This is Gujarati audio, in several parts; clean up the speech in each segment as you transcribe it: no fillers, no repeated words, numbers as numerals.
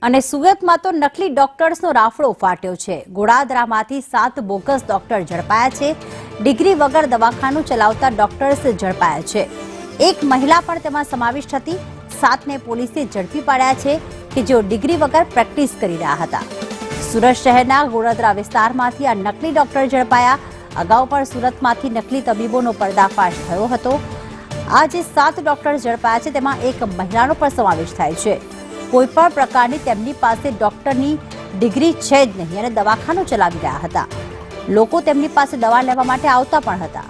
અને સુરતમાં તો નકલી ડોક્ટર્સનો રાફડો ફાટ્યો છે। ગોળાદરામાંથી 7 બોગસ ડોક્ટર ઝડપાયા છે। ડિગ્રી વગર દવાખાનું ચલાવતા ડોક્ટર્સ ઝડપાયા છે। એક મહિલા પણ તેમાં સમાવિષ્ટ હતી। 7ને પોલીસે ઝડપી પાડ્યા છે કે જેઓ ડિગ્રી વગર પ્રેક્ટિસ કરી રહ્યા હતા। સુરત શહેરના ગોળાદરા વિસ્તારમાંથી આ નકલી ડોક્ટર ઝડપાયા। અગાઉ પણ સુરતમાંથી નકલી તબીબોનો પર્દાફાશ થયો હતો। આ જે 7 ડોક્ટર ઝડપાયા છે તેમાં એક મહિલાનો પણ સમાવેશ થાય છે। કોઈપણ પ્રકારની તેમની પાસે ડોક્ટરની ડિગ્રી છે જ નહીં અને દવાખાનું ચલાવી રહ્યા હતા। લોકો તેમની પાસે દવા લેવા માટે આવતા પણ હતા।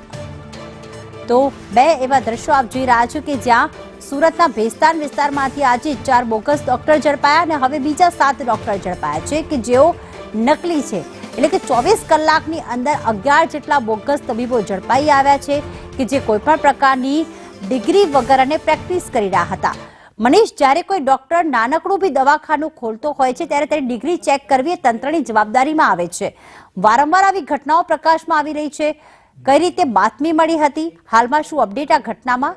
તો બે એવા દ્રશ્યો આપ જોઈ રહ્યા છો કે જ્યાં સુરતના ભેસ્તાન વિસ્તારમાંથી આજે 4 બોગસ ડોક્ટર ઝડપાયા અને હવે બીજા 7 ડોક્ટર ઝડપાયા છે કે જેઓ નકલી છે। એટલે કે 24 કલાકની અંદર 11 જેટલા બોગસ તબીબો ઝડપાઈ આવ્યા છે કે જે કોઈપણ પ્રકારની ડિગ્રી વગર અને પ્રેક્ટિસ કરી રહ્યા હતા। મનીષ, જ્યારે કોઈ ડોક્ટર નાનકડું બી દવાખાનું ખોલતો હોય છે ત્યારે તેની ડિગ્રી ચેક કરવી એ તંત્રની જવાબદારીમાં આવે છે। વારંવાર આવી ઘટનાઓ પ્રકાશમાં આવી રહી છે। કઈ રીતે બાતમી મળી હતી? હાલમાં શું અપડેટ આ ઘટનામાં?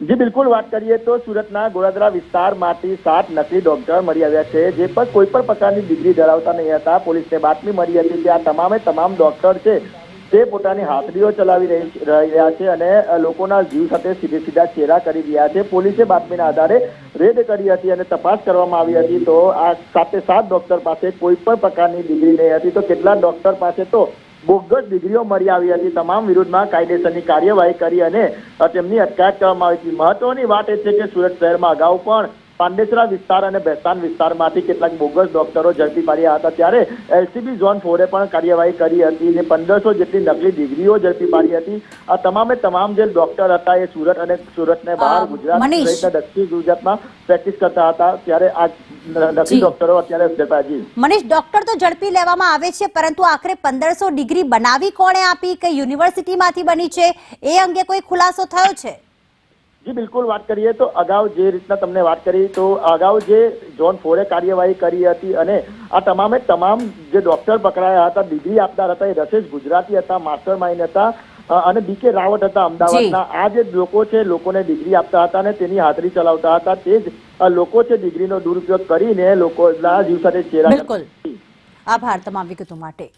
જી બિલકુલ, વાત કરીએ તો સુરતના ગોળાદરા વિસ્તારમાંથી 7 નકલી ડોક્ટર મળી આવ્યા છે જે પર કોઈ પણ પ્રકારની ડિગ્રી ધરાવતા નહીં હતા। પોલીસને બાતમી મળી હતી કે આ તમામ ડોક્ટર છે તે પોતાની હાથડીઓ ચલાવી રહ્યા છે અને લોકોના જીવ સાથે સીધા ચેરા કરી રહ્યા છે। પોલીસે બાતમીના આધારે રેડ કરી હતી અને તપાસ કરવામાં આવી હતી। તો આ 7 ડોક્ટર પાસે કોઈ પણ પ્રકારની ડિગ્રી નહીં હતી। તો કેટલાક ડોક્ટર પાસે તો બોગસ ડિગ્રીઓ મળી આવી હતી। તમામ વિરુદ્ધમાં કાયદેસરની કાર્યવાહી કરી અને તેમની અટકાયત કરવામાં આવી હતી। મહત્વની વાત એ છે કે સુરત શહેરમાં અગાઉ પણ પાંડેસરા વિસ્તાર અને ભેસ્તાન વિસ્તારમાંથી કેટલાક બોગસ ડોક્ટરો ઝડપી પાડ્યા હતા। ત્યારે એલસીબી ઝોન 4એ પણ કાર્યવાહી કરી હતી અને 1500 જેટલી નકલી ડિગ્રીઓ ઝડપી પાડી હતી। આ તમામ જે ડોક્ટર હતા એ સુરત અને સુરતને બહાર ગુજરાત સહિતના દક્ષિણ ગુજરાતમાં પ્રેક્ટિસ કરતા હતા। ત્યારે આ નકલી ડોક્ટરો અત્યારે ઝડપાયા। મનીષ, ડોક્ટર તો ઝડપી લેવામાં આવે છે પરંતુ આખરે 1500 ડિગ્રી બનાવી કોણે આપી, કઈ યુનિવર્સિટીમાંથી બની છે એ અંગે કોઈ ખુલાસો થયો છે? જી બિલકુલ, વાત કરીએ તો અગાઉ જે રીતના તમને વાત કરી તો અગાઉ જે ઝોન 4એ કાર્યવાહી કરી હતી અને આ તમામ જે ડોક્ટર પકડાયા હતા ડિગ્રી આપનાર હતા એ રસેશ ગુજરાતી હતા, માસ્ટર માઇન્ડ હતા અને બીકે રાવત હતા અમદાવાદના। આ જે લોકો છે લોકોને ડિગ્રી આપતા હતા અને તેની હાથરી ચલાવતા હતા। તે જ લોકો છે ડિગ્રીનો દુરુપયોગ કરીને લોકોના જીવ સાથે ચેરા। બિલકુલ, આભાર તમામ વિગતો માટે।